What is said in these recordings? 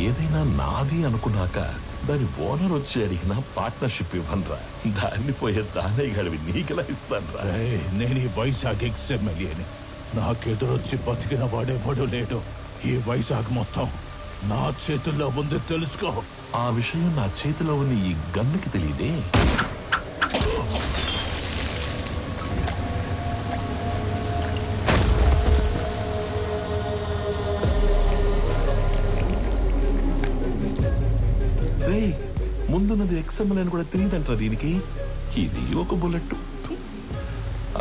ఏదైనా నాది అనుకున్నాక దాని ఓనర్ వచ్చి అడిగిన పార్ట్నర్షిప్ ఇవ్వనరా. దాన్ని పోయే దానే గడివి నీకెలా ఇస్తానరా? నేను ఈ వైజాగ్ ఎక్స్ఎమ్మెల్యేని. నాకెదురొచ్చి బతికిన వాడెవడు లేడు. ఈ వైజాగ్ మొత్తం నా చేతుల్లో ఉంది, తెలుసుకో. ఆ విషయం నా చేతిలో ఉన్న ఈ గన్నుకి తెలియదే. ముందున్నది ఎక్స్ఎంఎల్ అని కూడా తెలియదంటారా దీనికి? ఇది ఒక బుల్లెట్.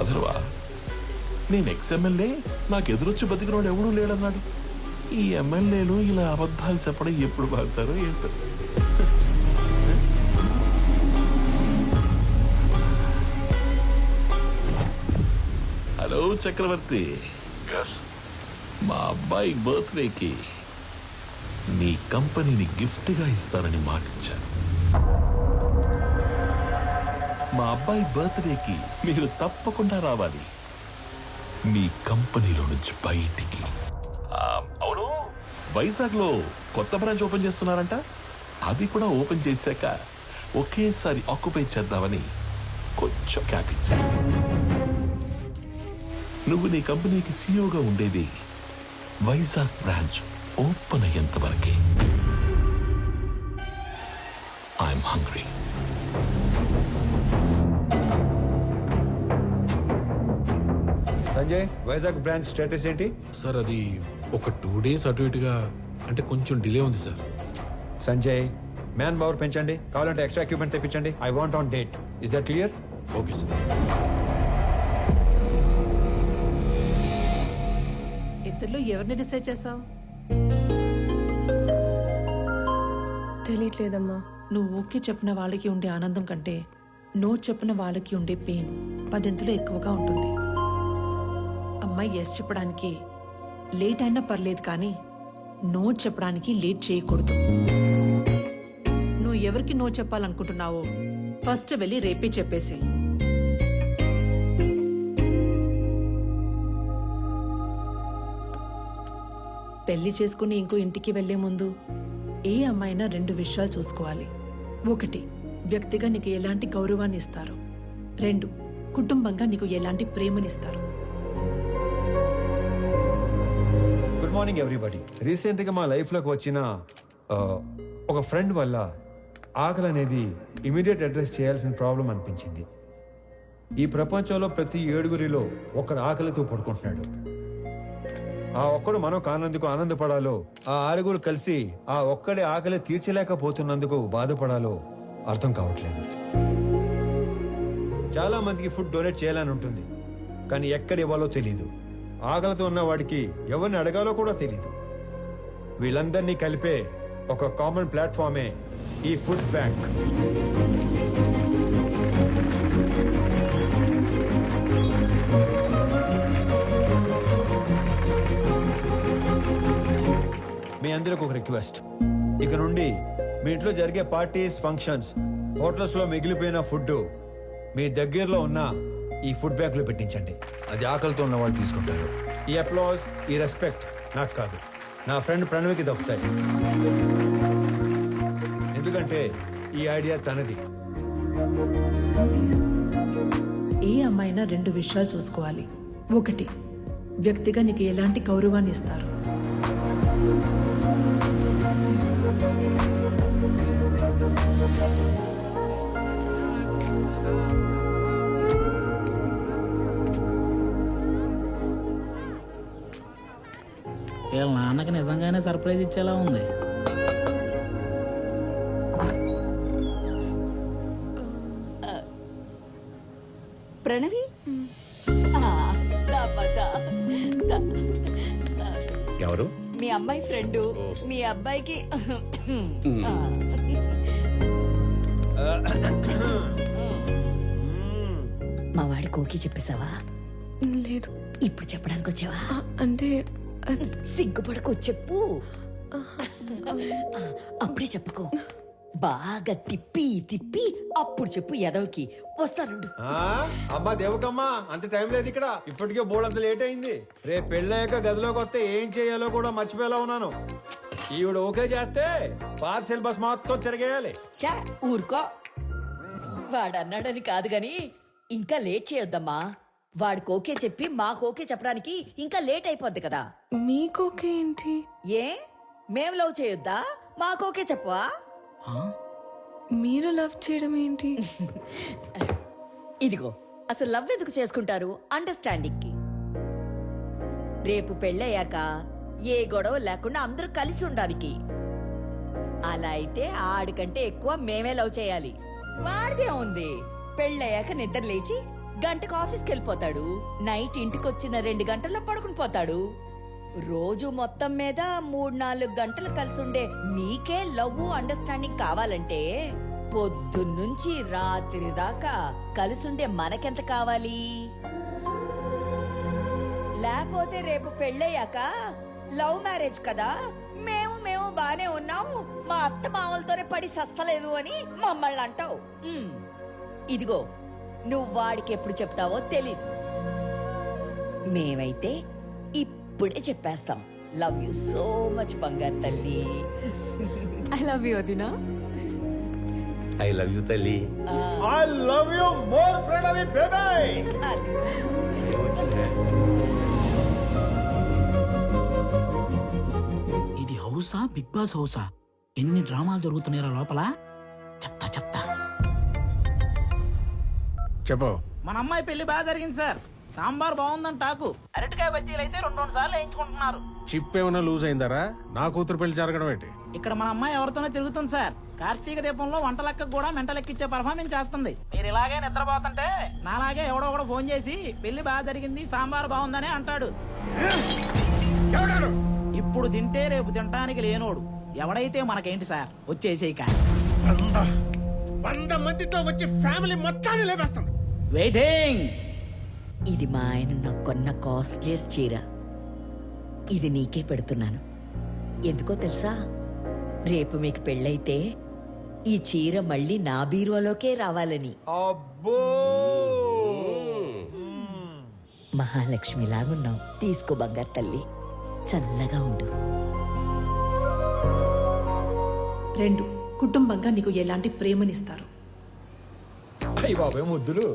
అదర్వా నేను ఎక్స్ఎంఎల్ఏ, నాకు ఎదురొచ్చి బతికినోడు ఎవడూ లేడన్నాడు. ఈ ఎమ్మెల్యేలు ఇలా అబద్ధాలు చెప్పడం ఎప్పుడు బాగుతారో ఏంటో. హలో చక్రవర్తి, మా అబ్బాయి బర్త్డేకి నీ కంపెనీని గిఫ్ట్గా ఇస్తానని మాటిచ్చాను. మా అబ్బాయి బర్త్డేకి మీరు తప్పకుండా రావాలి మీ కంపెనీలో నుంచి బయటికి. అవును, వైజాగ్ లో కొత్త బ్రాంచ్ ఓపెన్ చేస్తున్నారంట. అది కూడా ఓపెన్ చేశాక ఒకేసారి ఆక్యుపై చేద్దామని కొంచెం క్యాప్ ఇచ్చాను. నువ్వు నీ కంపెనీకి సీఈఓగా ఉండేది వైజాగ్ బ్రాంచ్ ఓపెన్ అయ్యేంత వరకే. I'm hungry. Sanjay, Vizag branch status ఏంటి? సార్ అది ఒక 2 days అటు ఇటుగా, అంటే కొంచెం డిలే ఉంది సార్. సంజయ్, మ్యాన్ పవర్ పెంచండి, కావాలంటే ఎక్స్ట్రా ఎక్విప్మెంట్ తెప్పించండి. I want on date. Is that clear? Okay sir. ఇద్దరిలో ఎవరిని డిసైడ్ చేసావు? తెలియట్లేదమ్మా. నువ్వు ఓకే చెప్పిన వాళ్ళకి ఉండే ఆనందం కంటే నో చెప్పిన వాళ్ళకి ఉండే పెయిన్ 10 ఎక్కువగా ఉంటుంది. అమ్మాయి ఎస్ చెప్పడానికి లేట్ అయినా పర్లేదు, కానీ నో చెప్పడానికి లేట్ చేయకూడదు. నువ్వు ఎవరికి నో చెప్పాలనుకుంటున్నావో ఫస్ట్ వెళ్ళి రేపే చెప్పేసి. పెళ్లి చేసుకుని ఇంకో ఇంటికి వెళ్లే ముందు ఏ అమ్మాయినా 2 విషయాలు చూసుకోవాలి. 1, వ్యక్తిగా నీకు ఎలాంటి గౌరవాన్ని ఇస్తారు. 2, కుటుంబంగా నీకు ఎలాంటి ప్రేమనిస్తారు. Good morning everybody. రీసెంట్గా మా లైఫ్లోకి వచ్చిన ఒక ఫ్రెండ్ వల్ల ఆకలి అనేది ఇమీడియట్ అడ్రస్ చేయాల్సిన ప్రాబ్లం అనిపించింది. ఈ ప్రపంచంలో ప్రతి 7గురిలో ఒకడు ఆకలితో పడుకుంటున్నాడు. ఆ ఒక్కడు మనం కానందుకు ఆనందపడాలో, ఆ 6గురు కలిసి ఆ ఒక్కడి ఆకలి తీర్చలేకపోతున్నందుకు బాధపడాలో అర్థం కావట్లేదు. చాలా మందికి ఫుడ్ డొనేట్ చేయాలని ఉంటుంది, కానీ ఎక్కడ ఇవ్వాలో తెలీదు. ఆకలితో ఉన్న వాడికి ఎవరిని అడగాలో కూడా తెలీదు. వీళ్ళందరినీ కలిపే ఒక కామన్ ప్లాట్ఫామే ఈ ఫుడ్ బ్యాంక్. మీ అందరికి ఒక రిక్వెస్ట్. ఇక నుండి మీ ఇంట్లో జరిగే పార్టీస్, ఫంక్షన్స్, హోటల్స్ లో మిగిలిపోయిన ఫుడ్ మీ దగ్గరలో ఉన్న ఈ ఫుడ్ బ్యాంక్ లో పెట్టించండి. అది ఆకలితో ఉన్న వాళ్ళు తీసుకుంటారు. ఈ అప్లాజ్, ఈ రెస్పెక్ట్ నాకు కాదు, నా ఫ్రెండ్ ప్రణవికి దక్కుతాయి. ఎందుకంటే ఈ ఐడియా తనది. ఏ అమ్మాయినా 2 విషయాలు చూసుకోవాలి. 1, వ్యక్తిగా నీకు ఎలాంటి గౌరవాన్ని ఇస్తారు. వీళ్ళ నాన్నకి నిజంగానే సర్ప్రైజ్ ఇచ్చేలా ఉంది. ప్రణవి, ఎవరు? మీ అమ్మాయి ఫ్రెండ్. మీ అబ్బాయికి మా వాడి కోకి చెప్పేశావా? లేదు. ఇప్పుడు చెప్పడానికి వచ్చావా? అంటే సిగ్గుపడకు, చెప్పు. అప్పుడే చెప్పుకో, బాగా తిప్పి తిప్పి అప్పుడు చెప్పు. ఎదవకి వస్తానుండు. అమ్మా దేవకమ్మా, అంత టైం లేదు ఇక్కడ. ఇప్పటికే బోర్డు అంత లేట్ అయింది. రేపు పెళ్ళయ్యాక గదిలోకి వస్తే ఏం చేయాలో కూడా మర్చిపోయేలా ఉన్నాను. ఈవిడ ఓకే చేస్తే పాత సిలబస్ మొత్తం తిరగేయాలి. చా ఊరుకో. వాడన్నాడని కాదు గాని ఇంకా లేట్ చేయొద్దమ్మా. వాడికి ఓకే చెప్పి మాకు ఓకే చెప్పడానికి ఇంకా లేట్ అయిపోద్ది కదా. మీకోకే ఏంటి? ఏ మేం లవ్ చేయొద్దా? మాకు ఓకే చెప్పవా? మీరు లవ్ చేయడం ఏంటి? ఇదిగో అసలు లవ్ ఎందుకు చేసుకుంటారు? అండర్స్టాండింగ్ కి. రేపు పెళ్ళయ్యాక ఏ గొడవ లేకుండా అందరూ కలిసి ఉండడానికి. అలా అయితే ఆడికంటే ఎక్కువ మేమే లవ్ చేయాలి. వాడిదే ఉంది. పెళ్ళయ్యాక నిద్ర లేచి గంటకు ఆఫీస్కి వెళ్ళిపోతాడు. నైట్ ఇంటికి వచ్చిన 2 గంటల్లో పడుకుని పోతాడు. రోజు మొత్తం మీద 3-4 గంటలు కలిసి ఉండే మీకే లవ్ అండర్స్టాండింగ్ కావాలంటే పొద్దున్నుంచి రాత్రి దాకా కలిసుండే మనకెంత కావాలి? లేకపోతే రేపు పెళ్ళయ్యాక లవ్ మ్యారేజ్ కదా, మేము బానే ఉన్నాం, మా అత్త మామలతోనే పడి సస్తలేదు అని మమ్మల్ని అంటావు. ఇదిగో నువ్వు వాడికి ఎప్పుడు చెప్తావో తెలీదు. మేమైతే ఇప్పుడే చెప్పేస్తాం. లవ్ యూ సో మచ్ బంగారు తల్లి. ఐ లవ్ యూ వదినా. ఐ లవ్ యూ తల్లి. I love you more Pranavi baby. ఇది హౌసా బిగ్ బాస్ హౌసా? ఎన్ని డ్రామాలు జరుగుతున్నాయో లోపల. చెప్తా చెప్తా. చెప్పు. మన అమ్మాయి పెళ్లి బాగా జరిగింది సార్. సాంబార్ బాగుందని టాకు. అరటికాయ బజ్జీలు అయితే 2 సార్లు వేయించుకుంటున్నారు. చిప్ ఏమైనా లూజ్ అయిందరా? నా కూతురు పెళ్లి జరగడం ఏంటి? ఇక్కడ మన అమ్మాయి ఎవరితోనో తిరుగుతుంది సార్. కార్తీక దీపంలో వంట లెక్క కూడా మెంట లెక్కిచ్చే పర్ఫార్మెన్స్ చేస్తుంది. మీరు ఇలాగే నిద్రపోతుంటే నాలాగే ఎవడో ఫోన్ చేసి పెళ్లి బాగా జరిగింది సాంబార్ బాగుందని అంటాడు. ఇప్పుడు తింటే రేపు తినడానికి లేనోడు. ఎవడైతే మనకేంటి సార్, వచ్చేసేయక. 100 మందితో వచ్చి ఫ్యామిలీ మొత్తాన్ని లేపేస్తాను. వెయిటింగ్. ఇది మా ఆయన నాకు కొన్న కాస్ట్లీయెస్ట్ చీర. ఇది నీకే పెడుతున్నాను. ఎందుకో తెలుసా? రేపు మీకు పెళ్ళైతే ఈ చీర మళ్ళీ నా బీరువాలోకే రావాలని. అబ్బో మహాలక్ష్మిలాగున్నావు. తీసుకో బంగారు తల్లి, చల్లగా ఉండు. 2 కుటుంబంగా నీకు ఎలాంటి ప్రేమనిస్తారు? అయ్యి బాబాయ్ ముద్దులు.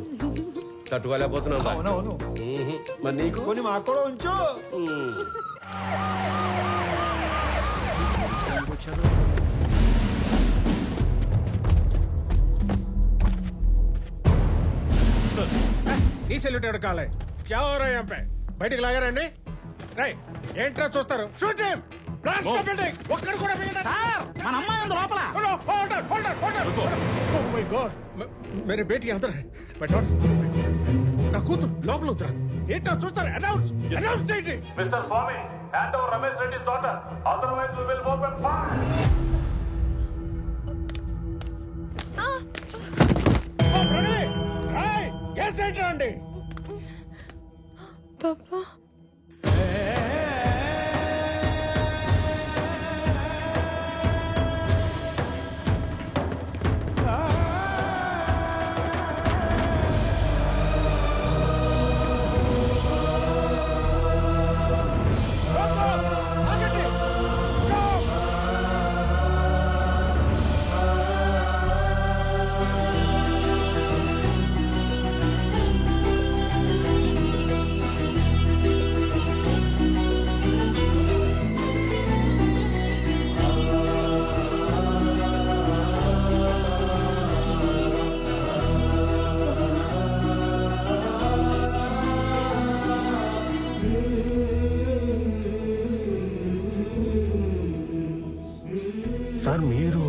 తట్టుకోలేకపోతున్నాం. అవునవును. మరి నీకు కొన్ని మాకు కూడా ఉంచు. ఈ సెల్యూట్ ఎవరు కాలే? క్యా హో రहा है यहाँ पे? బయటికి లాగారండి. రై ఏంట్రా చూస్తారు? Shoot him. Blast the building. ఒక్కడు కూడా మిగలడు. సార్ మన అమ్మాయి ఉంది లోపల. Hold on hold on hold on. Oh my god. మేరే బేటీ అందర్ హై. బట్ నా కూతురు లోపల ఉందిరా. ఏంట్రా చూస్తారు? అనౌన్స్ చేయండి. Mister Swamy, hand over Ramesh Reddy's daughter, otherwise we will open fire. ఓ ప్రణయ్, రై ఎస్ ఏంటండి? పాపా సార్ మీరు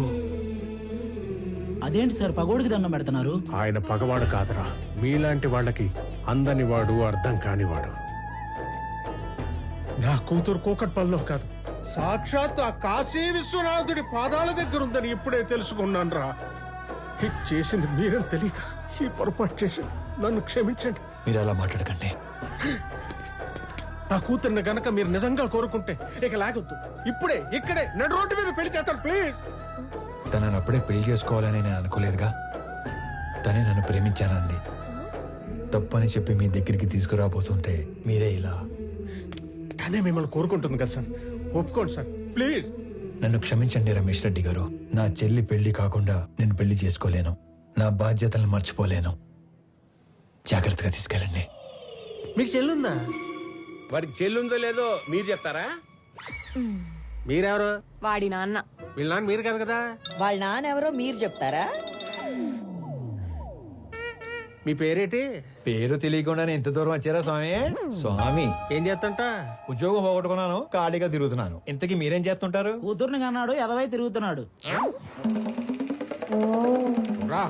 అదేంటి సార్ పగోడికి దండం పెడుతున్నారు? ఆయన పగవాడు కాదురా, మీలాంటి వాళ్ళకి అందని వాడు, అర్థం కానివాడు. నా కూతురు కూకట్పల్లిలో కాదు, సాక్షాత్ ఆ కాశీ విశ్వనాథుడి పాదాల దగ్గర ఉందని ఇప్పుడే తెలుసుకున్నాను రా. హిట్ చేసింది మీరని తెలియక ఈ పొరపాటు చేసి నన్ను క్షమించండి. మీరు అలా మాట్లాడకండి. నా కూతుర్ని గనక మీరు నిజంగా కోరుకుంటే ఇక లాగొద్దు. ఇప్పుడే ఇక్కడే నడు రోడ్డు మీద పెళ్లి చేస్తాను ప్లీజ్. తనని అప్పుడే పెళ్లి చేసుకోవాలని నేను అనుకోలేదుగా. తనే నన్ను ప్రేమించానండి. తప్పని చెప్పి మీ దగ్గరికి తీసుకురాబోతుంటే మీరే ఇలా. తనే మిమ్మల్ని కోరుకుంటుంది కదా సార్, ఒప్పుకోండి సార్ ప్లీజ్. నన్ను క్షమించండి రమేష్ రెడ్డి గారు. నా చెల్లి పెళ్లి కాకుండా నేను పెళ్లి చేసుకోలేను. నా బాధ్యతలను మర్చిపోలేను. జాగ్రత్తగా తీసుకెళ్ళండి. మీకు చెల్లుందా? వాడికి చెల్లుందో లేదో మీరు చెప్తారా? మీరెవరు? వాడి నాన్న. వీళ్ళ నాన్న మీరు కాదు కదా? వాళ్ళ నాన్నెవరో మీరు చెప్తారా? మీ పేరేటి? పేరు తెలియకుండానే ఇంత దూరం వచ్చారా స్వామి? స్వామి ఏం చేస్తుంటా? ఉద్యోగం పోగొట్టుకున్నాను, ఖాళీగా తిరుగుతున్నాను. ఇంతకీ మీరేం చేస్తుంటారు? కూతుర్ని కన్నాడు ఎదవై తిరుగుతున్నాడు. రా